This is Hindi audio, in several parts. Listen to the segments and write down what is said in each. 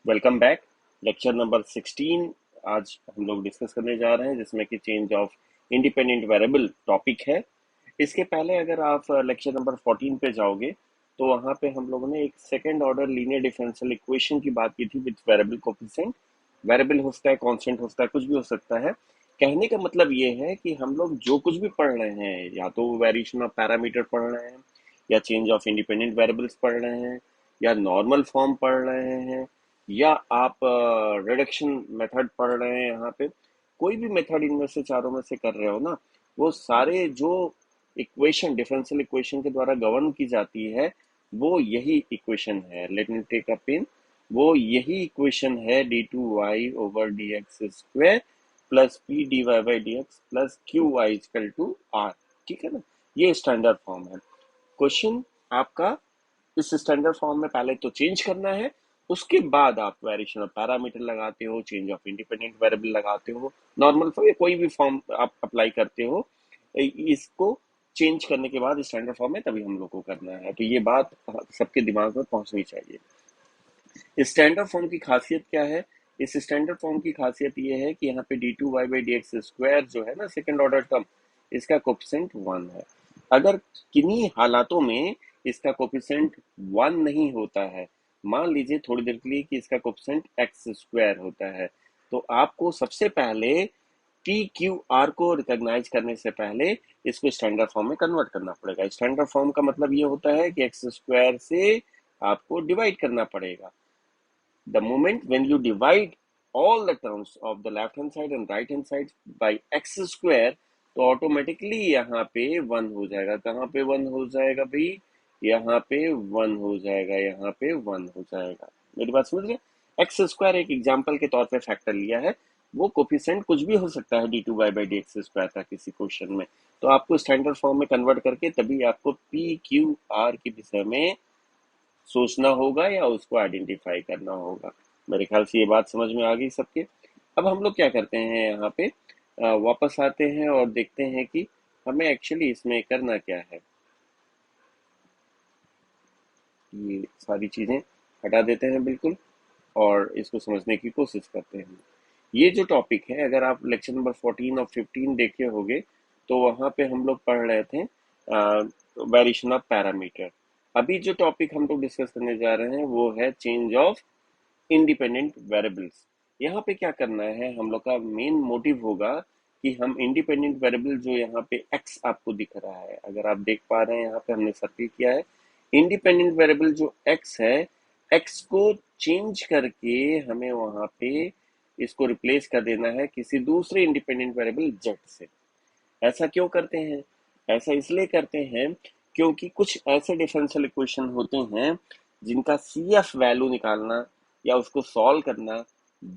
Welcome back. लेक्चर नंबर 16 आज हम लोग डिस्कस करने जा रहे हैं, जिसमें कि change of independent variable topic है। इसके पहले अगर आप लेक्चर नंबर 14 पे जाओगे तो वहां पे हम लोगों ने एक second order linear differential equation की बात की थी विद वेरिएबल कोफिशिएंट। वेरिएबल हो सकता है, कांस्टेंट हो सकता है, कुछ भी हो सकता है। कहने का मतलब ये है कि हम लोग जो कुछ भी पढ़ रहे हैं, या तो वेरिएशन ऑफ पैरामीटर पढ़ रहे हैं, या चेंज ऑफ इंडिपेंडेंट वेरिएबल्स पढ़ रहे हैं, या नॉर्मल फॉर्म पढ़ रहे हैं, या आप रिडक्शन मेथड पढ़ रहे हैं, यहाँ पे कोई भी मेथड इनमें से चारों में से कर रहे हो ना, वो सारे जो इक्वेशन डिफरेंशियल इक्वेशन के द्वारा गवर्न की जाती है, वो यही इक्वेशन है। Let me take a pen. वो यही इक्वेशन है d2y/dx² plus P D Y by D X plus Q Y equal to R. ठीक है ना? ये स्टैंडर्ड फॉर्म है। क्वेश्चन आपका इस स्टैंडर्ड फॉर्म में पहले तो चेंज करना है, उसके बाद आप वेरिएशन ऑफ पैरामीटर लगाते हो, चेंज ऑफ इंडिपेंडेंट वेरिएबल लगाते हो, नॉर्मल फॉर्म या कोई भी फॉर्म आप अप्लाई करते हो। इसको चेंज करने के बाद स्टैंडर्ड फॉर्म में तभी हम लोग को करना है। तो ये बात सबके दिमाग में पहुंचनी चाहिए। स्टैंडर्ड फॉर्म की खासियत क्या है? इस स्टैंडर्ड फॉर्म की खासियत ये है कि यहाँ पे d2y/dx² जो है ना, सेकंड ऑर्डर टर्म, इसका कोफिशिएंट 1 है। अगर किन्हीं हालातों में इसका कोफिशिएंट 1 नहीं होता है, मान लीजिए थोड़ी देर के लिए कि इसका कोफिशिएंट x² होता है, तो आपको सबसे पहले पी क्यू आर को रिकॉग्नाइज करने से पहले इसको स्टैंडर्ड फॉर्म में कन्वर्ट करना पड़ेगा। स्टैंडर्ड फॉर्म का मतलब ये होता है कि x² से आपको डिवाइड करना पड़ेगा। The moment when you divide all the terms of the left hand side and right hand side by x² तो ऑटोमेटिकली यहाँ पे 1 हो जाएगा। कहाँ पे 1 हो जाएगा भाई? यहाँ पे 1 हो जाएगा, यहाँ पे 1 हो जाएगा। मेरी बात समझ रहे? x² एक एग्जाम्पल के तौर पे फैक्टर लिया है। वो कोफिशिएंट कुछ भी हो सकता है d2y/dx² का किसी क्वेश्चन में। तो आपको स्टैंडर्ड फॉर्म में कन्वर्ट करके तभी आपको पी क्यू आर की दिशा में सोचना होगा या उसको आइडेंटिफाई करना होगा। मेरे ख्याल से ये बात समझ में आ गई सबके। अब हम लोग क्या करते हैं, यहाँ पे वापस आते हैं और देखते हैं कि हमें एक्चुअली इसमें करना क्या है। ये सारी चीजें हटा देते हैं बिल्कुल, और इसको समझने की कोशिश करते हैं। ये जो टॉपिक है, अगर आप लेक्चर नंबर 14 और 15 देखे होंगे तो वहां पे हम लोग पढ़ रहे थे वेरिएशन ऑफ पैरामीटर। अभी जो टॉपिक हम लोग डिस्कस करने जा रहे हैं वो है चेंज ऑफ इंडिपेंडेंट वेरिएबल्स। यहाँ पे क्या करना है, हम लोग का मेन मोटिव होगा कि हम इंडिपेंडेंट वेरिएबल जो यहाँ पे x आपको दिख रहा है, अगर आप देख पा रहे हैं यहाँ पे हमने सर्किल किया है। इंडिपेंडेंट वेरिएबल जो x है, x को चेंज करके हमें वहां पे इसको रिप्लेस कर देना है किसी दूसरे इंडिपेंडेंट वेरिएबल z से। ऐसा क्यों करते हैं? ऐसा इसलिए करते हैं क्योंकि कुछ ऐसे डिफरेंशियल इक्वेशन होते हैं जिनका CF वैल्यू निकालना या उसको सॉल्व करना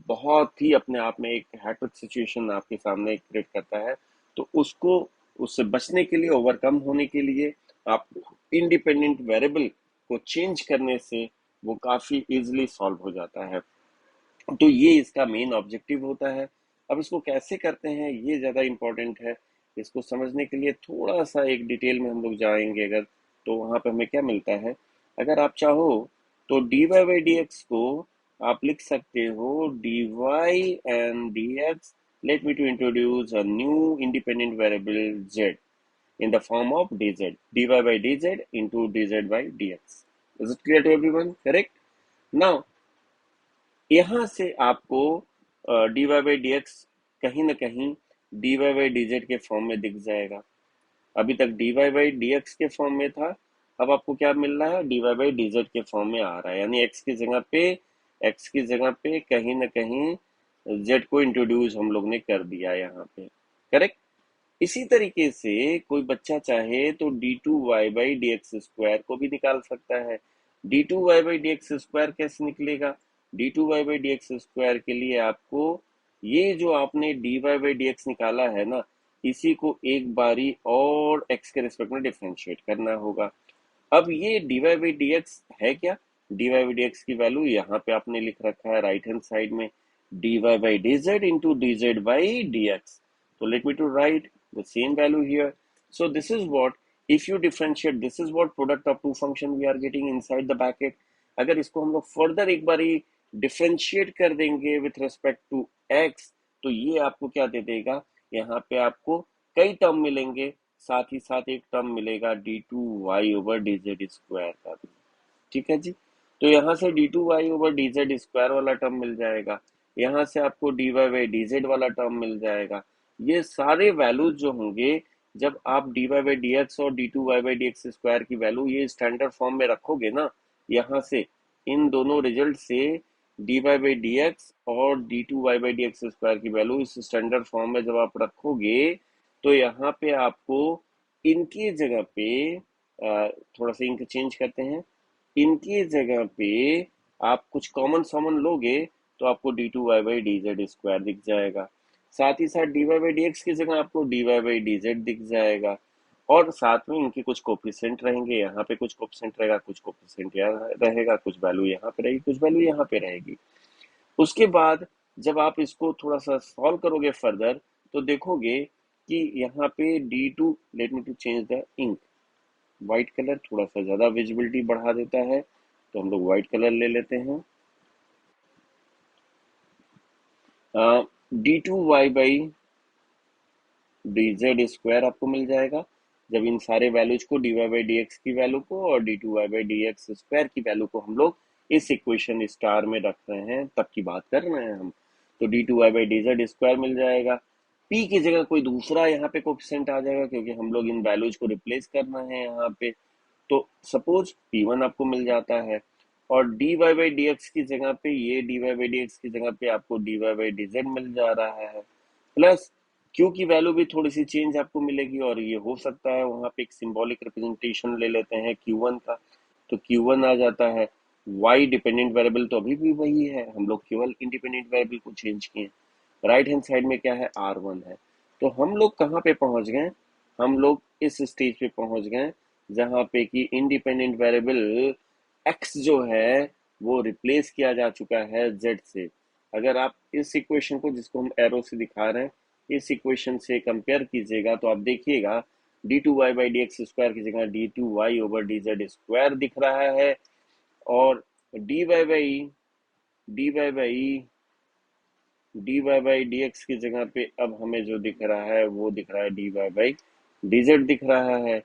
बहुत ही अपने आप में एक हैट्रिक सिचुएशन आपके सामने क्रिएट करता है। तो उसको, उससे बचने के लिए, ओवरकम होने के लिए आप इंडिपेंडेंट वेरिएबल को चेंज करने से वो काफी इजीली सॉल्व हो जाता है। तो ये इसका मेन ऑब्जेक्टिव होता है। अब इसको कैसे करते हैं ये ज़्यादा इम्पोर्टेंट है। इसको समझने के लिए थोड़ा सा एक डिटेल में हम लोग जाएंगे अगर, तो वहाँ पे हमें क्या मिलता है। अगर आप चाहो तो dy/dx को आप लिख सकते हो dy and dx। Let me to introduce a new independent variable z in the form of dz, dy/dz into dz/dx. Is it clear to everyone? Correct? Now यहाँ से आपको dy/dx कहीं ना कहीं dy/dz के फॉर्म में दिख जाएगा। अभी तक dy/dx के फॉर्म में था, अब आपको क्या मिल रहा है, dy/dz के फॉर्म में आ रहा है। यानी x की जगह पे कहीं ना कहीं z को इंट्रोड्यूस हम लोग ने कर दिया यहाँ पे। करेक्ट? इसी तरीके से कोई बच्चा चाहे तो d2y/dx² को भी निकाल सकता है। d2y/dx² कैसे निकलेगा? d2y/dx² के लिए आपको ये जो आपने dy/dx निकाला है ना, इसी को एक बारी और x के रिस्पेक्ट में डिफरेंशिएट करना होगा। अब ये dy/dx है क्या? dy/dx की वैल्यू यहाँ पे आपने लिख रखा है राइट हैंड साइड में, dy/dz into dz/dx. So let me to write the same value here. So this is what, if you differentiate, this is what product of two function we are getting inside the bracket. अगर इसको हम लोग फर्दर एक बारी डिफरेंशिएट कर देंगे विथ रिस्पेक्ट टू एक्स, तो ये आपको क्या दे देगा, यहाँ पे आपको कई टर्म मिलेंगे, साथ ही साथ एक टर्म मिलेगा d2y/dz² का भी। ठीक है जी। तो यहाँ से d2y/dz² वाला टर्म मिल जाएगा, यहाँ से आपको dy/dz वाला टर्म मिल जाएगा। ये सारे वैल्यूज जो होंगे, जब आप dy/dx और d2y/dx² की वैल्यू ये स्टैंडर्ड फॉर्म में रखोगे ना, यहाँ से इन दोनों रिजल्ट से dy/dx और d2y/dx² की वैल्यू इस स्टैंडर्ड फॉर्म में जब आप रखोगे, तो यहाँ पे आपको इनकी जगह पे थोड़ा सा इनका चेंज करते हैं, इनकी जगह पे आप कुछ कॉमन सॉमन लोगे, तो आपको d2y/dz² दिख जाएगा। साथ ही साथ dy/dx की जगह आपको dy/dz दिख जाएगा, और साथ में इनके कुछ कोफिशिएंट रहेंगे, यहाँ पे कुछ कोफिशिएंट रहेगा, कुछ कोफिशिएंट यहाँ रहेगा, कुछ वैल्यू यहाँ पे रहेगी, कुछ वैल्यू यहाँ पे रहेगी। उसके बाद जब आप इसको थोड़ा सा सॉल्व करोगे फर्दर, तो देखोगे कि यहाँ पे d2, let me to change the ink, white colour थोड़ा सा ज्यादा विजिबिलिटी बढ़ा देता है, तो हम लोग व्हाइट कलर ले लेते हैं। d2y/dz² आपको मिल जाएगा, जब इन सारे वैल्यूज को dy/dx की वैल्यू को और d2y/dx² की वैल्यू को हम लोग इस इक्वेशन स्टार में रख रहे हैं, तब की बात कर रहे हैं हम। तो d2y/dz² मिल जाएगा, p की जगह कोई दूसरा यहाँ पे कोफिशिएंट आ जाएगा, क्योंकि हम लोग इन वैल्यूज को रिप्लेस करना है यहाँ पे। तो सपोज p1 आपको मिल जाता है, और dy/dx की जगह पे, ये dy/dx की जगह पे आपको dy/dz मिल जा रहा है, प्लस q की वैल्यू भी थोड़ी सी चेंज आपको मिलेगी, और ये हो सकता है वहां पे एक सिंबॉलिक रिप्रेजेंटेशन ले लेते हैं q1 का, तो q1 आ जाता है। y डिपेंडेंट वेरिएबल तो अभी भी वही है, हम लोग केवल इंडिपेंडेंट वेरिएबल को चेंज किए। राइट हैंड साइड में क्या है, r1 है। तो हम लोग कहाँ पे पहुंच गए, हम लोग इस स्टेज पे पहुंच गए जहां पे कि इंडिपेंडेंट वेरिएबल x जो है वो रिप्लेस किया जा चुका है z से। अगर आप इस इक्वेशन को, जिसको हम एरो से दिखा रहे हैं, इस इक्वेशन से कंपेयर कीजिएगा, तो आप देखिएगा d2y/dx² की जगह d2y/dz² दिख रहा है, और dy/dx की जगह पे अब हमें जो दिख रहा है वो दिख रहा है dy/dz दिख रहा है।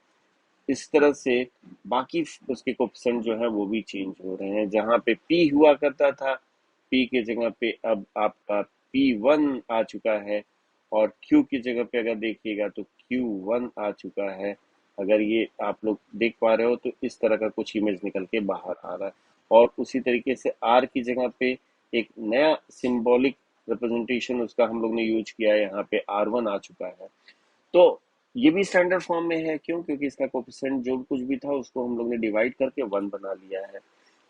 इस तरह से बाकी उसके कोफिशिएंट जो है वो भी चेंज हो रहे हैं, जहां पे p हुआ करता था, p की जगह पे अब आपका p1 आ चुका है, और q की जगह पे अगर देखिएगा तो q1 आ चुका है। अगर ये आप लोग देख पा रहे हो तो इस तरह का कुछ इमेज निकल के बाहर आ रहा है, और उसी तरीके से r की जगह पे एक नया सिंबॉलिक रिप्रेजेंटेशन उसका हम लोग ने यूज किया है, यहाँ पे r1 आ चुका है। तो ये भी स्टैंडर्ड फॉर्म में है, क्यों, क्योंकि इसका कोफिशिएंट जो कुछ भी था उसको हम लोग ने डिवाइड करके 1 बना लिया है।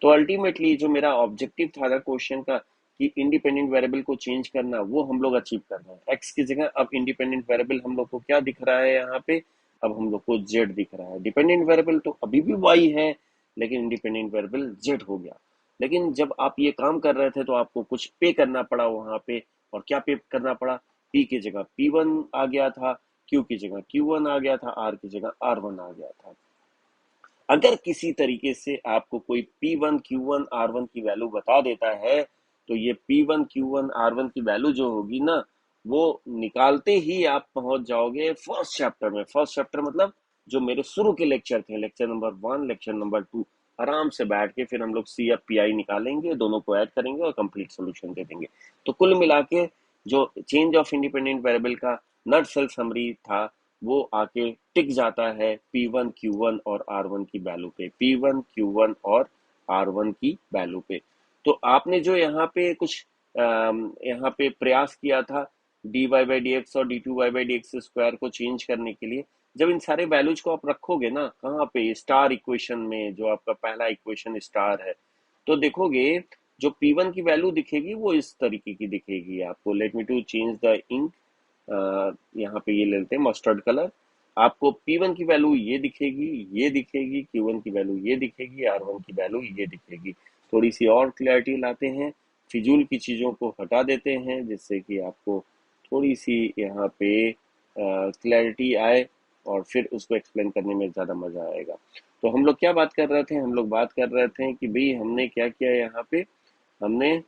तो अल्टीमेटली जो मेरा ऑब्जेक्टिव था ना क्वेश्चन का, कि इंडिपेंडेंट वेरिएबल को चेंज करना, वो हम लोग अचीव कर रहे हैं। एक्स की जगह अब इंडिपेंडेंट वेरिएबल हम लोग को क्या दिख रहा है यहाँ पे, अब हम लोग को जेड दिख रहा है। डिपेंडेंट वेरिएबल तो अभी भी वाई है, लेकिन इंडिपेंडेंट वेरिएबल जेड हो गया। लेकिन जब आप ये काम कर रहे थे तो आपको कुछ पे करना पड़ा वहां पे, और क्या पे करना पड़ा, पी की जगह p1 आ गया था, Q की जगह Q1 आ गया था, R की जगह R1 आ गया था। अगर किसी तरीके से आपको कोई P1 Q1 R1 की वैल्यू बता देता है, तो ये P1 Q1 R1 की वैल्यू जो होगी ना, वो निकालते ही आप पहुंच जाओगे फर्स्ट चैप्टर में। फर्स्ट चैप्टर मतलब जो मेरे शुरू के लेक्चर थे, लेक्चर नंबर 1, लेक्चर नंबर 2, आराम से बैठ के फिर हम लोग CFPI निकालेंगे, दोनों को ऐड करेंगे और कंप्लीट सोल्यूशन दे देंगे। तो कुल मिला के जो चेंज ऑफ इंडिपेंडेंट वेरिएबल का नट सेल्फ समरी था, वो आके टिक जाता है P1 Q1 और R1 की वैल्यू पे, P1 Q1 और R1 की वैल्यू पे। तो आपने जो यहाँ पे कुछ यहाँ पे प्रयास किया था dy/dx और d2y/dx² को चेंज करने के लिए, जब इन सारे वैल्यूज को आप रखोगे ना, कहाँ पे, स्टार इक्वेशन में, जो आपका पहला इक्वेशन स्टार है, तो देखोगे जो P1 की वैल्यू दिखेगी वो इस तरीके की दिखेगी आपको। Let me to change the ink, यहाँ पे ये ले लेते हैं मस्टर्ड कलर। आपको P1 की वैल्यू ये दिखेगी, ये दिखेगी, Q1 की वैल्यू ये दिखेगी, R1 की वैल्यू ये दिखेगी। थोड़ी सी और क्लैरिटी लाते हैं, फिजूल की चीज़ों को हटा देते हैं, जिससे कि आपको थोड़ी सी यहाँ पे क्लैरिटी आए, और फिर उसको एक्सप्लेन करने में ज़्यादा मज़ा आएगा। तो हम लोग क्या बात कर रहे थे, हम लोग बात कर रहे थे कि भाई हमने क्या किया यहाँ पे, हमने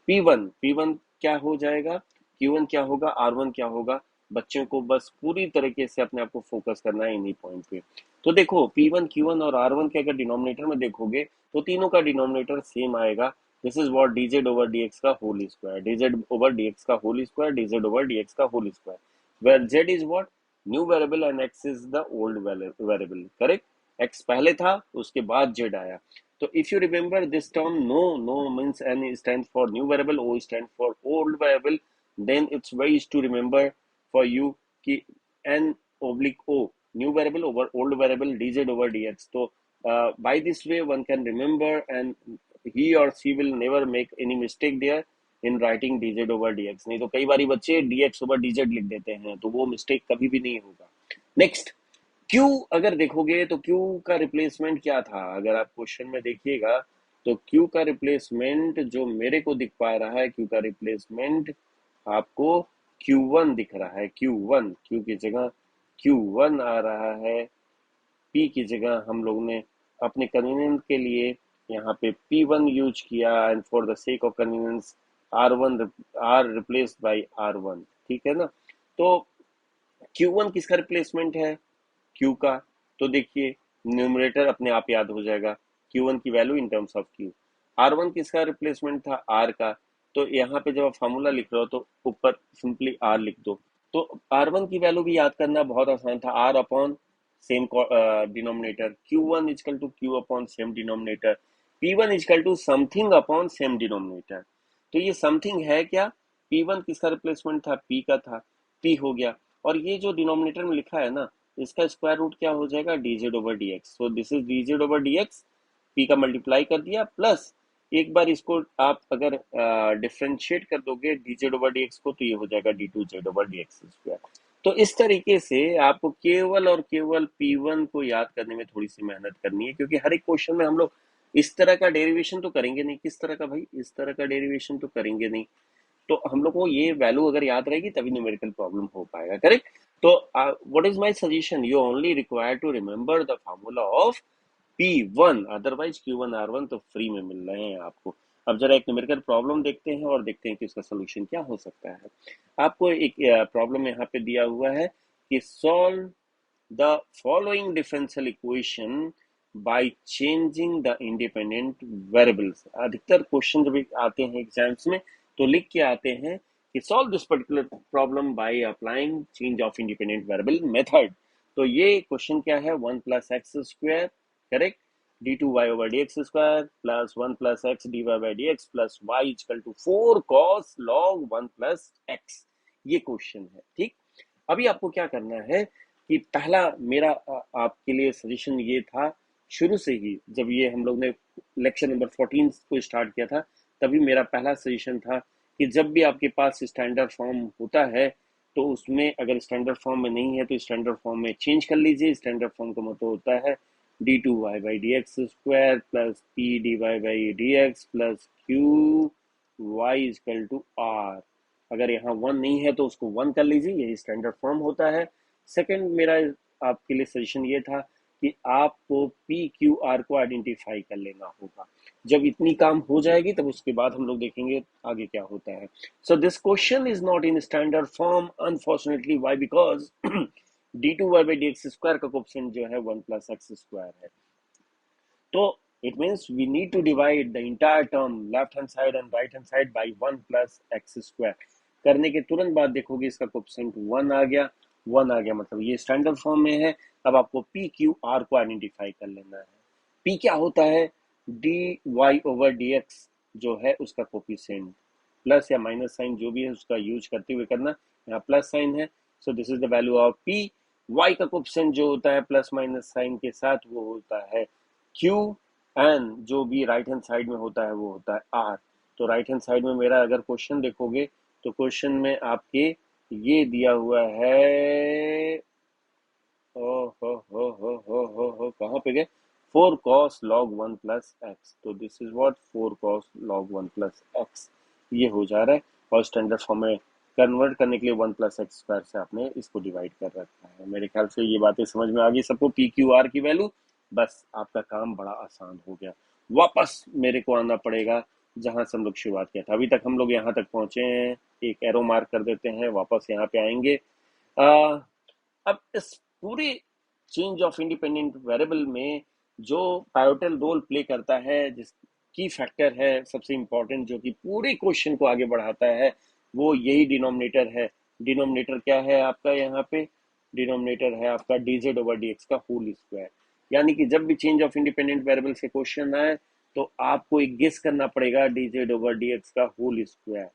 P1 क्या हो जाएगा, Q1 क्या होगा, R1 क्या होगा। बच्चों को बस पूरी तरीके से अपने आप को फोकस करना है इन्हीं पॉइंट पे। तो देखो P1 Q1 और R1 के अगर डिनोमिनेटर में देखोगे तो तीनों का डिनोमिनेटर सेम आएगा। This is what dz over dx का whole square, dz over dx का whole square, dz over dx का whole square, where z is what new variable and x is the old variable. Correct, x पहले था उसके बाद z आया। तो if you remember this term, no means n stands for new variable, o stands for old variable, then it's very easy to remember for you कि n oblique o new variable over old variable dz over dx. तो by this way one can remember and he or she will never make any mistake there in writing dz over dx. नहीं तो कई बारी बच्चे dx over dz लिख देते हैं, तो वो मिस्टेक कभी भी नहीं होगा। नेक्स्ट क्यू अगर देखोगे तो क्यू का रिप्लेसमेंट क्या था, अगर आप क्वेश्चन में देखिएगा तो क्यू का रिप्लेसमेंट जो मेरे को दिख पा रहा है, क्यू का रिप्लेसमेंट आपको Q1 दिख रहा है। Q1 क्यू की जगह Q1 आ रहा है, P की जगह हम लोग ने अपने कन्वीनियंस के लिए यहाँ पे P1 यूज किया and for the sake of convenience R replaced by R1। ठीक है ना। तो Q1 किसका रिप्लेसमेंट है, क्यू का। तो देखिए न्यूमरेटर अपने आप याद हो जाएगा, Q1 की value in terms of Q. R1 किसका रिप्लेसमेंट था, R का। तो यहाँ पे जब आप फार्मूला लिख रहे हो तो ऊपर सिंपली R लिख दो। तो R1 की वैल्यू भी याद करना बहुत आसान था, R upon same denominator, Q1 equal to Q upon same denominator, P1 equal to something upon same denominator. तो ये समथिंग है क्या, P1 किसका रिप्लेसमेंट था, P का था, P हो गया। और ये जो डिनोमिनेटर में लिखा है ना, इसका स्क्वायर रूट क्या हो जाएगा, dz over dx। So this is dz over dx, p का मल्टीप्लाई कर दिया प्लस एक बार इसको आप अगर डिफ्रेंशिएट कर दोगे dz ओवर dx को तो ये हो जाएगा d2z ओवर dx स्क्वायर। तो इस तरीके से आपको केवल और केवल P1 को याद करने में थोड़ी सी मेहनत करनी है, क्योंकि हर एक क्वेश्चन में हम लोग इस तरह का डेरिवेशन तो करेंगे नहीं। किस तरह का भाई, इस तरह का डेरिवेशन तो करेंगे नहीं। तो हम लोग को ये वैल्यू अगर याद रहेगी तभी न्यूमेरिकल प्रॉब्लम हो पाएगा। करेक्ट। तो what is my suggestion, you only require to remember the formula of P1, otherwise Q1 R1 तो फ्री में मिल रहे हैं आपको। अब जरा एक न्यूमेरिकल प्रॉब्लम देखते हैं और देखते हैं कि इसका सोल्यूशन क्या हो सकता है। आपको एक प्रॉब्लम यहाँ पे दिया हुआ है कि solve the following differential equation by changing the independent variables. अधिकतर क्वेश्चन जब आते हैं एग्जाम्स में तो लिख के आते हैं कि solve this particular problem by applying change of independent variable method. तो ये क्वेश्चन क्या है, 1 plus X square, correct, d2y over dx square plus 1 plus X dy by dx plus y equal to 4 cos log 1 plus x। ये क्वेश्चन है। ठीक, अभी आपको क्या करना है कि पहला मेरा आपके लिए सजेशन ये था, शुरू से ही जब ये हम लोग ने लेक्चर नंबर 14 को स्टार्ट किया था तभी मेरा पहला सजेशन था कि जब भी आपके पास स्टैंडर्ड फॉर्म होता है तो उसमें अगर स्टैंडर्ड फॉर्म में नहीं है तो स्टैंडर्ड फॉर्म में चेंज कर लीजिए। स्टैंडर्ड फॉर्म का मतलब होता है d2y by D X square plus P D Y by D X plus Q Y equal to R. अगर यहाँ 1 नहीं है तो उसको 1 कर लीजिए, यही स्टैंडर्ड फॉर्म होता है। सेकंड मेरा आपके लिए सजेशन ये था कि आपको पी क्यू आर को आइडेंटिफाई कर लेना होगा। जब इतनी काम हो जाएगी तब उसके बाद हम लोग देखेंगे आगे क्या होता है। So this question is not in standard form unfortunately, Y, because d2y by D X square का कोफिशिएंट जो है 1 प्लस एक्स स्क्वायर है। तो it means we need to divide the entire term left hand side and right hand side by 1 plus x square। करने के तुरंत बाद देखोगे इसका कोफिशिएंट 1 आ गया। 1 आ गया मतलब ये स्टैंडर्ड फॉर्म में है। अब आपको पी क्यू आर को आइडेंटिफाई कर लेना है। पी क्या होता है, D Y over D X जो है उसका कोफिशिएंट, प्लस या माइनस साइन जो भी है उसका यूज करते हुए करना। यहाँ प्लस साइन है, so this is the value of P. Y का कोफिशिएंट जो होता है प्लस माइनस साइन के साथ वो होता है क्यू, एन जो भी राइट हैंड साइड में होता है वो होता है आर। तो राइट हैंड साइड में मेरा अगर क्वेश्चन देखोगे तो क्वेश्चन में आपके ये दिया हुआ है, ओ हो कहाँ पे गए, 4 cos log 1 प्लस एक्स। तो this is what 4 cos log 1 plus x ये हो जा रहा है। और स्टैंडर्ड फॉर्म में कन्वर्ट करने के लिए 1 प्लस एक्स स्क्वायर से आपने इसको डिवाइड कर रखा है। मेरे ख्याल से ये बातें समझ में आ गई सबको, पी क्यू आर की वैल्यू। बस आपका काम बड़ा आसान हो गया। वापस मेरे को आना पड़ेगा जहां से हम लोग शुरुआत किया था। अभी तक हम लोग यहाँ तक पहुंचे हैं, एक एरो मार्क कर देते हैं, वापस यहाँ पे आएंगे। आ, अब इस पूरे चेंज ऑफ इंडिपेंडेंट वेरिएबल में जो पायोटल रोल प्ले करता है, जिस की फैक्टर है सबसे इंपॉर्टेंट, जो कि पूरे क्वेश्चन को आगे बढ़ाता है, वो यही डिनोमिनेटर है। डिनोमिनेटर क्या है आपका यहाँ पे? डिनोमिनेटर है आपका dz ओवर dx का होल स्क्वायर। यानी कि जब भी चेंज ऑफ इंडिपेंडेंट वेरिएबल से क्वेश्चन आए तो आपको एक गेस करना पड़ेगा dz ओवर dx का होल स्क्वायर।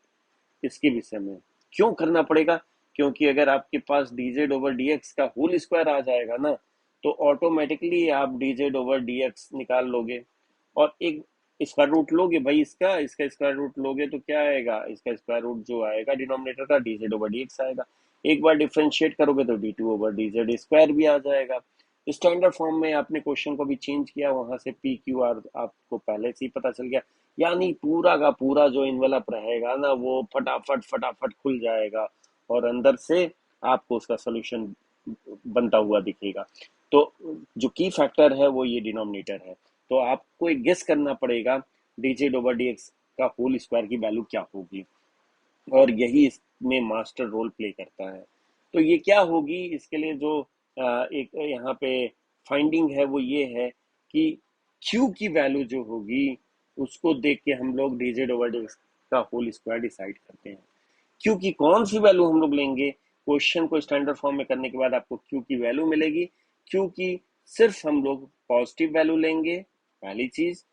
इसके विषय में क्यों करना पड़ेगा? क्योंकि अगर आपके पास dz ओवर dx का होल स्क्वायर आ जाएगा ना, तो ऑटोमेटिकली आप dz ओवर dx निकाल लोगे, और एक स्क्वायर रूट लोगे भाई, इसका स्क्वायर रूट लोगे तो क्या आएगा? इसका स्क्वायर रूट जो आएगा डिनोमिनेटर का, dz ओवर dx आएगा। एक बार डिफ्रेंशिएट करोगे तो डी2 ओवर dz स्क्वायर भी आ जाएगा। स्टैंडर्ड फॉर्म में आपने क्वेश्चन को भी चेंज किया, वहां से पी क्यू आर आपको पहले से ही पता चल गया। यानी पूरा का पूरा जो इन्वेलप रहेगा ना, वो फटाफट फटाफट खुल जाएगा और अंदर से आपको उसका सोल्यूशन बनता हुआ दिखेगा। तो जो की फैक्टर है वो ये डिनोमिनेटर है। तो आपको एक गेस करना पड़ेगा dz ओवर dx का होल स्क्वायर की वैल्यू क्या होगी, और यही इसमें मास्टर रोल प्ले करता है। तो ये क्या होगी, इसके लिए जो एक यहाँ पे फाइंडिंग है वो ये है कि Q की वैल्यू जो होगी उसको देख के हम लोग dz ओवर dx का होल स्क्वायर डिसाइड करते हैं। Q की कौन सी वैल्यू हम लोग लेंगे? क्वेश्चन को स्टैंडर्ड फॉर्म में करने के बाद आपको Q की वैल्यू मिलेगी। Q की सिर्फ हम लोग पॉजिटिव वैल्यू लेंगे, पहली चीज।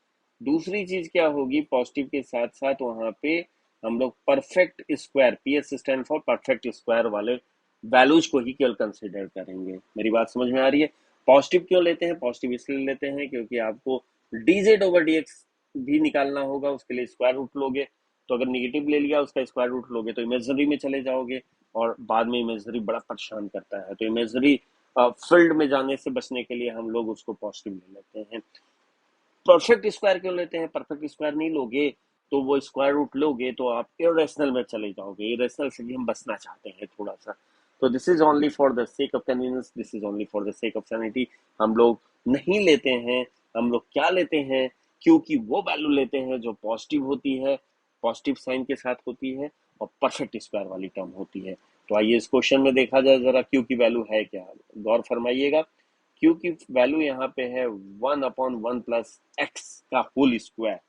दूसरी चीज क्या होगी, पॉजिटिव के साथ साथ वहां पे हम लोग perfect square, PS stand for perfect square वाले वैल्यूज को ही केवल कंसिडर करेंगे। मेरी बात समझ में आ रही है? पॉजिटिव क्यों लेते हैं? पॉजिटिव इसलिए लेते हैं क्योंकि आपको dz ओवर dx भी निकालना होगा, उसके लिए स्क्वायर रूट लोगे। तो अगर निगेटिव ले लिया, उसका स्क्वायर रूट लोगे तो इमेजनरी में चले जाओगे, और बाद में इमेजनरी बड़ा परेशान करता है। तो इमेजनरी फील्ड में जाने से बचने के लिए हम लोग उसको पॉजिटिव ले लेते हैं। परफेक्ट स्क्वायर क्यों लेते हैं? परफेक्ट स्क्वायर नहीं लोगे तो वो स्क्वायर रूट लोगे तो आप इरेशनल में चले जाओगे। इरेशनल से भी हम बचना चाहते हैं थोड़ा सा। तो this is only for the sake of convenience, this is only for the sake of sanity. हम लोग नहीं लेते हैं। हम लोग क्या लेते हैं? क्योंकि वो वैल्यू लेते हैं जो पॉजिटिव होती है, पॉजिटिव साइन के साथ होती है, और परफेक्ट स्क्वायर वाली टर्म होती है। तो आइए इस क्वेश्चन में देखा जाए जरा क्यू की वैल्यू है क्या। गौर फरमाइएगा। क्यू की वैल्यू यहाँ पे है 1/1 प्लस एक्स का होल स्क्वायर।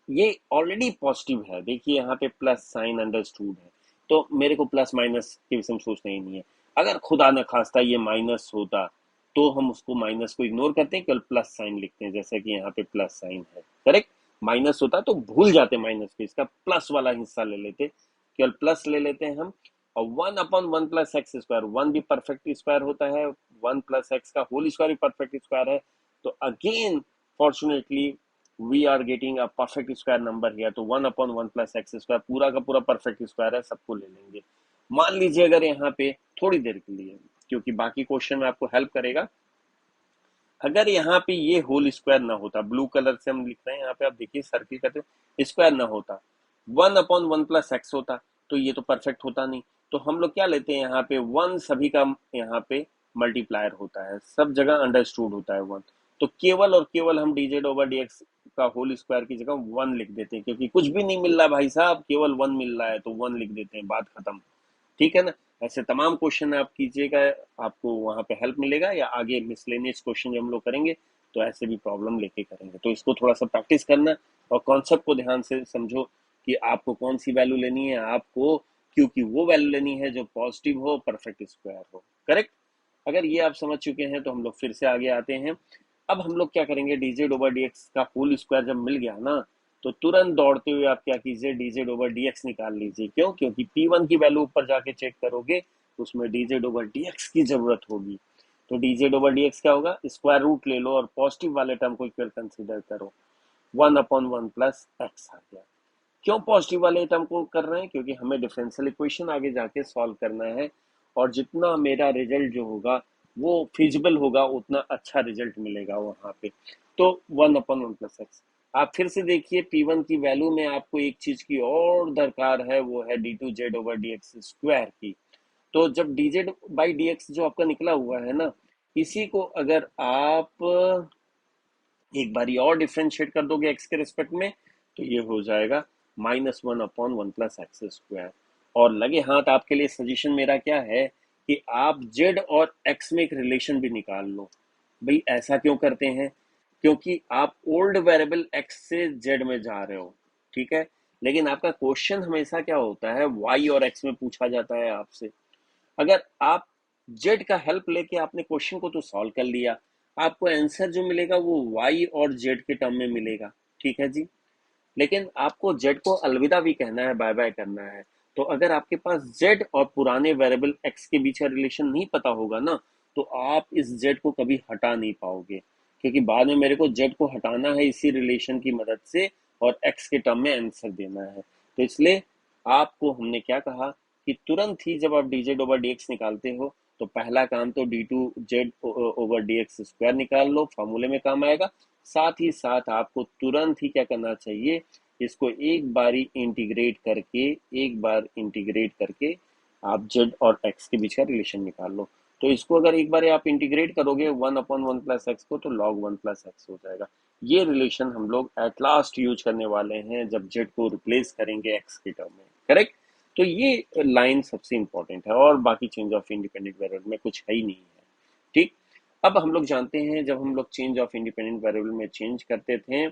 ये ऑलरेडी पॉजिटिव है, देखिए यहाँ पे प्लस साइन अंडरस्टूड है, तो मेरे को प्लस माइनस के विषय में सोचना ही नहीं है। अगर खुदा न खास्ता ये माइनस होता तो हम उसको माइनस को इग्नोर करते हैं, केवल प्लस साइन लिखते हैं, जैसे कि यहाँ पे प्लस साइन है। करेक्ट। माइनस होता तो भूल जाते माइनस को, इसका प्लस वाला हिस्सा ले लेते, केवल प्लस ले लेते हैं हम। और 1/1 प्लस एक्स स्क्वायर, वन भी परफेक्ट स्क्वायर होता है, 1 प्लस एक्स का होल स्क्वायर भी परफेक्ट स्क्वायर है। तो again fortunately we are getting a perfect square number here. तो 1/1 प्लस एक्स स्क्वायर पूरा का पूरा परफेक्ट स्क्वायर है, सबको ले लेंगे। मान लीजिए अगर यहाँ पे थोड़ी देर के लिए, क्योंकि बाकी क्वेश्चन में आपको हेल्प करेगा, अगर यहाँ पे ये होल स्क्वायर ना होता, ब्लू कलर से हम लिख रहे हैं यहाँ पे, आप देखिए सर्किल करते हैं, स्क्वायर ना होता, 1/1 प्लस एक्स होता, तो ये तो परफेक्ट होता नहीं। तो हम लोग क्या लेते हैं यहाँ पे, वन सभी का यहाँ पे मल्टीप्लायर होता है, सब जगह अंडरस्टूड होता है वन। तो केवल और केवल हम dz ओवर dx का होल स्क्वायर की जगह वन लिख देते हैं, क्योंकि कुछ भी नहीं मिल रहा भाई साहब, केवल वन मिल रहा है तो वन लिख देते हैं, बात खत्म। ठीक है ना? ऐसे तमाम क्वेश्चन आप कीजिएगा, आपको वहां पे हेल्प मिलेगा, या आगे मिसलेनियस क्वेश्चन जब हम लोग करेंगे तो ऐसे भी प्रॉब्लम लेके करेंगे। तो इसको थोड़ा सा प्रैक्टिस करना, और कॉन्सेप्ट को ध्यान से समझो कि आपको कौन सी वैल्यू लेनी है। आपको क्योंकि वो वैल्यू लेनी है जो पॉजिटिव हो, परफेक्ट स्क्वायर हो। करेक्ट। अगर ये आप समझ चुके हैं तो हम लोग फिर से आगे आते हैं। अब हम लोग क्या करेंगे, dz ओवर dx का होल स्क्वायर जब मिल गया ना, तो तुरंत दौड़ते हुए आप क्या कीजिए, dz ओवर dx निकाल लीजिए। क्यों? क्योंकि p1 की वैल्यू ऊपर जाके चेक करोगे तो उसमें dz ओवर dx की जरूरत होगी। तो dz ओवर dx क्या होगा, स्क्वायर रूट ले लो और पॉजिटिव वाले टर्म को इक्वल कंसिडर करो, 1/1 प्लस एक्स आ गया। क्यों पॉजिटिव वाले टर्म को कर रहे हैं? क्योंकि हमें डिफरेंशियल इक्वेशन आगे जाके सॉल्व करना है, और जितना मेरा रिजल्ट जो होगा वो फिजिबल होगा, उतना अच्छा रिजल्ट मिलेगा वहां पे। तो 1/1 प्लस एक्स। आप फिर से देखिए, P1 की वैल्यू में आपको एक चीज की और दरकार है, वो है d2z ओवर dx स्क्वायर की। तो जब dz बाई dx जो आपका निकला हुआ है ना, इसी को अगर आप एक बारी और डिफ्रेंशिएट कर दोगे एक्स के रिस्पेक्ट में, तो ये हो जाएगा -1/1 + x²। और लगे हाथ आपके लिए सजेशन मेरा क्या है कि आप z और x में एक रिलेशन भी निकाल लो। भाई ऐसा क्यों करते हैं? क्योंकि आप ओल्ड वेरिएबल x से z में जा रहे हो, ठीक है, लेकिन आपका क्वेश्चन हमेशा क्या होता है, y और x में पूछा जाता है आपसे। अगर आप z का हेल्प लेके आपने क्वेश्चन को तो सॉल्व कर लिया, आपको आंसर जो मिलेगा वो y और z के टर्म में मिलेगा, ठीक है जी। लेकिन आपको जेड को अलविदा भी कहना है, बाय बाय करना है। तो अगर आपके पास जेड और पुराने वेरिएबल एक्स के बीच का रिलेशन नहीं पता होगा ना, तो आप इस जेड को कभी हटा नहीं पाओगे, क्योंकि बाद में मेरे को जेड को हटाना है इसी रिलेशन की मदद से और एक्स के टर्म में आंसर देना है। तो इसलिए आपको हमने क्या कहा कि तुरंत ही जब आप D Z over D X निकालते हो तो पहला काम तो D two Z over D X square निकाल लो, फॉर्मूले में काम आएगा। साथ ही साथ आपको तुरंत ही क्या करना चाहिए, इसको एक बार इंटीग्रेट करके आप जेड और एक्स के बीच का रिलेशन निकाल लो। तो इसको अगर एक बार आप इंटीग्रेट करोगे 1/1 + x को, तो log 1 + x हो जाएगा। ये रिलेशन हम लोग एट लास्ट यूज करने वाले हैं जब जेड को रिप्लेस करेंगे एक्स के टर्म में, करेक्ट। तो ये लाइन सबसे इंपॉर्टेंट है और बाकी चेंज ऑफ इंडिपेंडेंट वेरिएबल में कुछ है ही नहीं है, ठीक। अब हम लोग जानते हैं जब हम लोग चेंज ऑफ इंडिपेंडेंट वेरिएबल में चेंज करते थे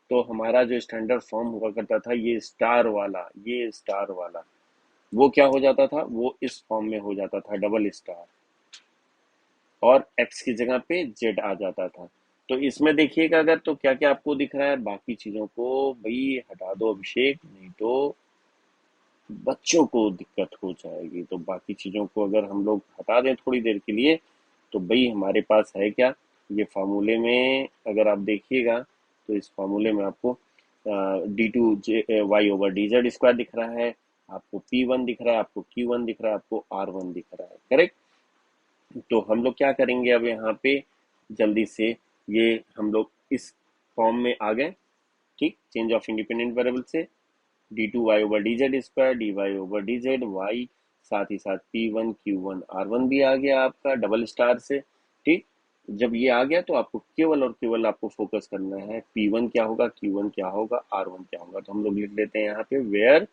तो हमारा जो स्टैंडर्ड फॉर्म हुआ करता था ये स्टार वाला वो क्या हो जाता था, वो इस फॉर्म में हो जाता था, डबल स्टार, और एक्स की जगह पे जेड आ जाता था। तो इसमें देखिएगा अगर, तो क्या क्या आपको दिख रहा है, बाकी चीजों को भाई हटा दो अभिषेक, नहीं तो बच्चों को दिक्कत हो जाएगी। तो बाकी चीजों को अगर हम लोग हटा दें थोड़ी देर के लिए, तो भाई हमारे पास है क्या, ये फार्मूले में अगर आप देखिएगा तो इस फार्मूले में आपको d2y/dz² दिख रहा है, आपको p1 दिख रहा है, आपको q1 दिख रहा है, आपको r1 दिख रहा है, करेक्ट। तो हम लोग क्या करेंगे अब यहाँ पे, जल्दी से ये हम लोग इस फॉर्म में आ गए, ठीक, चेंज ऑफ इंडिपेंडेंट वेरिएबल से d2y/dz² dy/dz साथ ही साथ p1 q1 r1 भी आ गया आपका डबल स्टार से, ठीक। जब ये आ गया तो आपको केवल और केवल आपको फोकस करना है p1 क्या होगा, q1 क्या होगा, r1 क्या होगा। तो हम लोग लिख लेते हैं यहाँ पे वेयर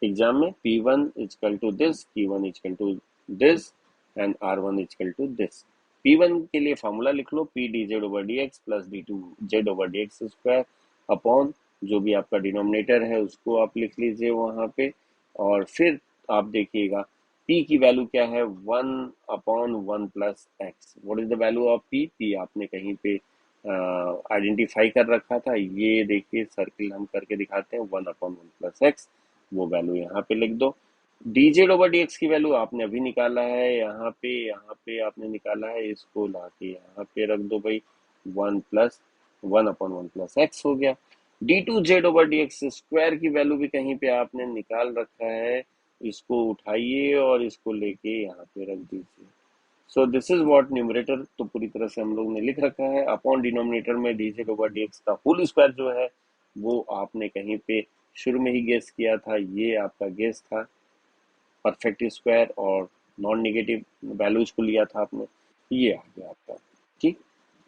एग्जाम में p1 equal to this, q1 equal to this and r1 equal to this. p1 के लिए फॉर्मूला लिख लो, p dz/dx plus d2z/dx² upon जो भी आपका डिनोमिनेटर है उसको आप लिख लीजिए वहां पे। और फिर आप देखिएगा p की वैल्यू क्या है, 1/1 + x। What is the value of p? p आपने कहीं पे आइडेंटिफाई कर रखा था, ये देखिए सर्किल हम करके दिखाते हैं, 1/1 + x, वो वैल्यू यहाँ पे लिख दो। dz/dx की वैल्यू आपने अभी निकाला है, यहाँ पे आपने निकाला है, इसको लाके यहाँ पे रख दो भाई, 1/1 + x हो गया। d2z/dx² की वैल्यू भी कहीं पे आपने निकाल रखा है, इसको उठाइए और इसको लेके यहाँ पे रख दीजिए। सो दिस इज व्हाट न्यूमरेटर तो पूरी तरह से हम लोग ने लिख रखा है, अपॉन डिनोमिनेटर में dz/dx का होल स्क्वायर जो है वो आपने कहीं पे शुरू में ही गेस किया था, ये आपका गेस था, परफेक्ट स्क्वायर और नॉन नेगेटिव वैल्यूज को लिया था आपने, ये आ गया आपका, ठीक।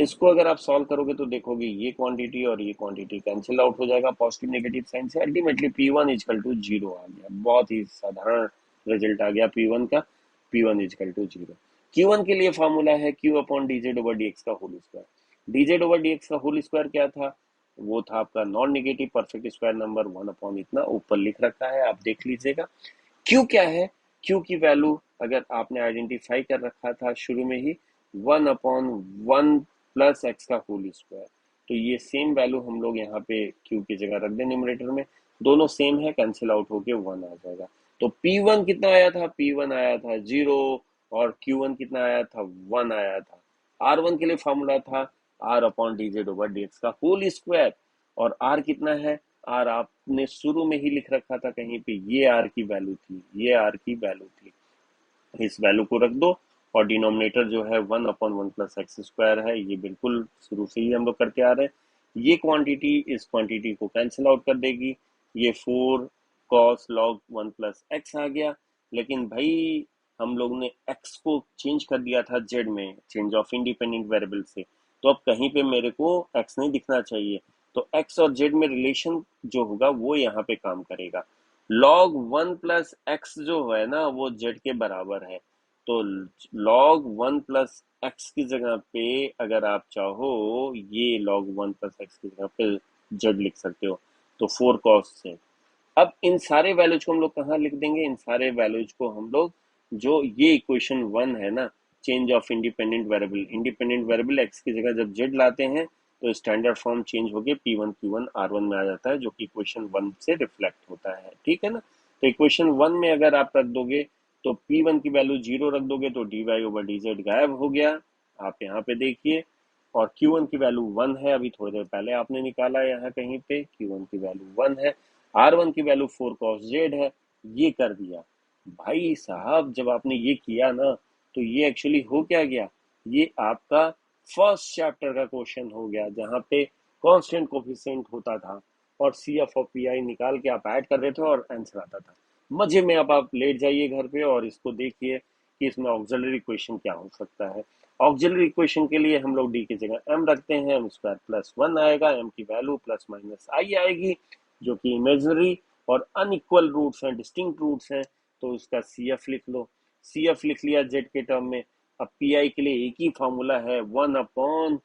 इसको अगर आप सॉल्व करोगे तो देखोगे ये क्वांटिटी और ये क्वांटिटी कैंसिल आउट हो जाएगा पॉजिटिव नेगेटिव साइन से, अल्टीमेटली p1 इजकल टू 0 आ गया। बहुत ही साधारण रिजल्ट आ गया p1 का, p1 इजकल टू 0। q1 के लिए फॉर्मूला है q अपॉन dz/dx का होल स्क्वायर। dz/dx का होल स्क्वायर क्या था, वो था आपका non negative perfect square number 1 upon इतना ऊपर लिख रखा है, आप देख लीजिएगा। क्यू क्या है, क्यू की वैल्यू अगर आपने आइडेंटिफाई कर रखा था शुरू में ही, 1/1 + x का होल स्क्वायर। तो ये सेम वैल्यू हम लोग यहाँ पे क्यू की जगह रख दें न्यूमरेटर में, दोनों सेम है, कैंसिल आउट होके 1 आ जाएगा। तो p1 कितना आया था, p1 आया था 0, और q1 कितना आया था, 1 आया था। r1 के लिए फॉर्मूला था r/dz/dx का होल स्क्वायर, और r कितना है, आर आपने शुरू में ही लिख रखा था कहीं पे, ये आर की वैल्यू थी, ये आर की वैल्यू थी, इस वैल्यू को रख दो। और डिनोमिनेटर जो है 1/1 + x² है, ये बिल्कुल शुरू से ही हम लोग करके आ रहे हैं। ये क्वांटिटी इस क्वांटिटी को कैंसिल आउट कर देगी, ये 4 cos log 1 + x आ गया। लेकिन भाई हम लोग ने x को चेंज कर दिया था z में, चेंज ऑफ इंडिपेंडेंट वेरिएबल से, तो अब कहीं पे मेरे को x नहीं दिखना चाहिए। तो x और z में रिलेशन जो होगा वो यहाँ पे काम करेगा। log 1 प्लस एक्स जो है ना वो z के बराबर है, तो log 1 प्लस एक्स की जगह पे अगर आप चाहो ये log 1 प्लस एक्स की जगह पे z लिख सकते हो, तो 4 cos z। अब इन सारे वैल्यूज को हम लोग कहाँ लिख देंगे, इन सारे वैल्यूज को हम लोग जो ये इक्वेशन 1 है ना, change of independent variable x की जगह जब जेड लाते हैं तो स्टैंडर्ड फॉर्म चेंज होके P1 Q1 R1 में आ जाता है, जो कि इक्वेशन 1 से रिफ्लेक्ट होता है। ठीक है ना, तो इक्वेशन 1 में अगर आप रख दोगे तो P1 की वैल्यू 0 रख दोगे तो dy/dz गायब हो गया, आप यहाँ पे देखिए। और Q1 की वैल्यू 1 है, अभी थोड़ी देर पहले आपने निकाला यहाँ कहीं पे, Q1 की वैल्यू 1 है। R1 की वैल्यू 4 cos z है, ये कर दिया। भाई साहब जब आपने ये किया ना तो ये एक्चुअली हो क्या गया, ये आपका फर्स्ट चैप्टर का क्वेश्चन हो गया, जहाँ पे कांस्टेंट कोफिशिएंट होता था और CF और PI निकाल के आप ऐड कर रहे थे और आंसर आता था। मजे में अब आप लेट जाइए घर पे और इसको देखिए कि इसमें ऑक्सिलरी इक्वेशन क्या हो सकता है। ऑक्सिलरी इक्वेशन के लिए हम लोग डी की जगह m रखते हैं, m स्क्वायर प्लस 1 आएगा, m की वैल्यू प्लस माइनस i आएगी, जो कि इमेजनरी और अनइक्वल रूट्स हैं, डिस्टिंक्ट रूट्स हैं, तो उसका CF लिख लो। CF लिख लिया z के टर्म में। अब PI के लिए एक ही फॉर्मूला है, 1 अपॉन,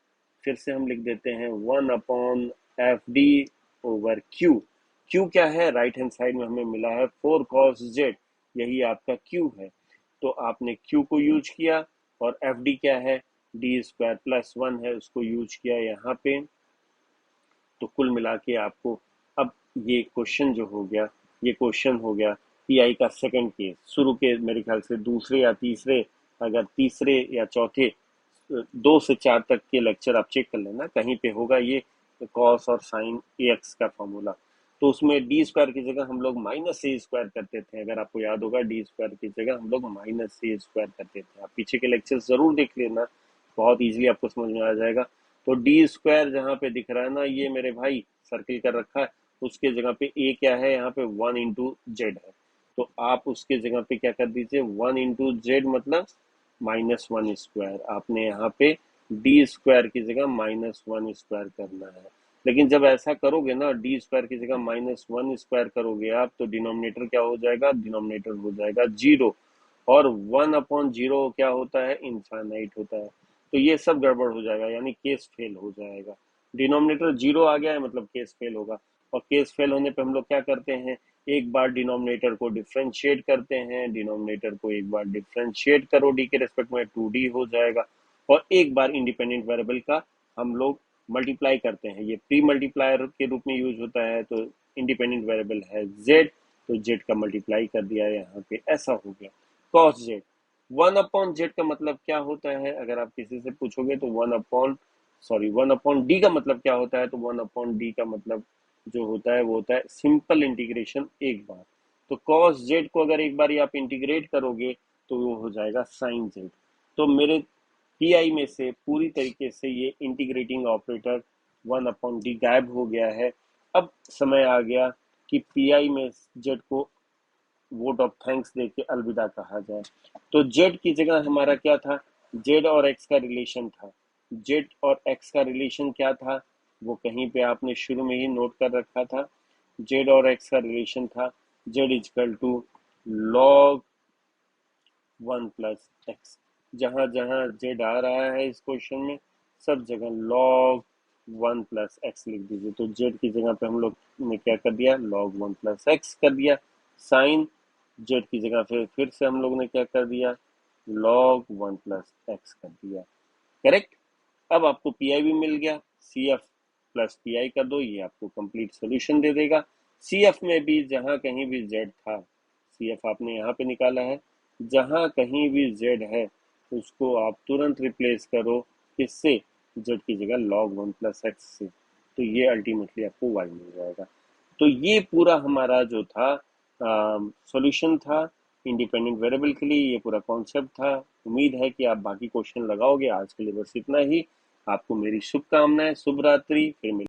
फिर से हम लिख देते हैं 1 upon FD over Q। Q क्या है, राइट हैंड साइड में हमें मिला है 4 cos z, यही आपका Q है, तो आपने Q को यूज किया। और FD क्या है, डी स्क्वायर प्लस 1 है, उसको यूज किया यहाँ पे। तो कुल मिला के आपको अब ये क्वेश्चन जो हो गया, ये क्वेश्चन हो गया पीआई का सेकंड केस। शुरू के मेरे ख्याल से दूसरे या तीसरे, अगर तीसरे या चौथे 2 से 4 तक के लेक्चर आप चेक कर लेना, कहीं पे होगा ये कॉस और साइन AX का फॉर्मूला। तो उसमें डी स्क्वायर की जगह हम लोग माइनस ए स्क्वायर करते थे, अगर आपको याद होगा डी स्क्वायर की जगह हम लोग माइनस ए स्क्वायर करते थे। आप पीछे के लेक्चर जरूर देख लेना, बहुत इजीली आपको समझ में आ जाएगा। तो डी स्क्वायर जहाँ पे दिख रहा है ना, ये मेरे भाई सर्किल कर रखा है, उसके जगह पे ए क्या है, यहाँ पे 1 इंटू जेड है, तो आप उसके जगह पे क्या कर दीजिए, 1 इंटू जेड मतलब -1 स्क्वायर। आपने यहाँ पे डी स्क्वायर की जगह -1 स्क्वायर करना है। लेकिन जब ऐसा करोगे ना, डी स्क्वायर की जगह -1 स्क्वायर करोगे आप, तो डिनोमिनेटर क्या हो जाएगा, डिनोमिनेटर हो जाएगा 0, और 1/0 क्या होता है, इनफाइनाइट होता है। तो ये सब गड़बड़ हो जाएगा, यानी केस फेल हो जाएगा। डिनोमिनेटर 0 आ गया है मतलब केस फेल होगा, और केस फेल होने पे हम लोग क्या करते हैं, एक बार डिनोमिनेटर को डिफ्रेंशिएट करते हैं, डिनोमिनेटर को एक बार डिफ्रेंशिएट करो डी के रेस्पेक्ट में, 2D हो जाएगा, और एक बार इंडिपेंडेंट वेरिएबल का हम लोग मल्टीप्लाई करते हैं, ये प्री मल्टीप्लायर के रूप में यूज होता है। तो इंडिपेंडेंट वेरिएबल है z, तो z का मल्टीप्लाई कर दिया यहाँ पे, ऐसा हो गया cos z। 1/z का मतलब क्या होता है, अगर आप किसी से पूछोगे तो 1/d का मतलब क्या होता है, तो 1/d का मतलब जो होता है वो होता है सिंपल इंटीग्रेशन एक बार। तो cos z को अगर एक बार आप इंटीग्रेट करोगे तो वो हो जाएगा sin z। तो मेरे पीआई में से पूरी तरीके से ये इंटीग्रेटिंग ऑपरेटर 1/d गायब हो गया है। अब समय आ गया कि पीआई में z को वोट ऑफ थैंक्स दे के अलविदा कहा जाए। तो जेड की जगह हमारा क्या था, जेड और एक्स का रिलेशन था। जेड और एक्स का रिलेशन क्या था, वो कहीं पे आपने शुरू में ही नोट कर रखा था। जेड और एक्स का रिलेशन था Z equal to log 1 plus X. जहां जहां जेड आ रहा है इस क्वेश्चन में, सब जगह log 1 प्लस एक्स लिख दीजिए। तो जेड की जगह पे हम लोग ने क्या कर दिया, log 1 प्लस एक्स कर दिया। साइन जेड की जगह फिर से हम लोग ने क्या कर दिया, log 1 प्लस एक्स कर दिया। करेक्ट। अब आपको पीआई भी मिल गया, CF प्लस पीआई कर दो, ये आपको कंप्लीट सोल्यूशन दे देगा। CF में भी जहां कहीं भी Z था, CF आपने यहाँ पे निकाला है, जहां कहीं भी Z है उसको आप तुरंत रिप्लेस करो किससे, Z की जगह log 1 प्लस एक्स से, तो ये अल्टीमेटली आपको Y मिल जाएगा। तो ये पूरा हमारा जो था सॉल्यूशन था इंडिपेंडेंट वेरिएबल के लिए, ये पूरा कॉन्सेप्ट था। उम्मीद है कि आप बाकी क्वेश्चन लगाओगे। आज के लिए बस इतना ही। आपको मेरी शुभकामनाएं, शुभ रात्रि, फिर मिलेंगे।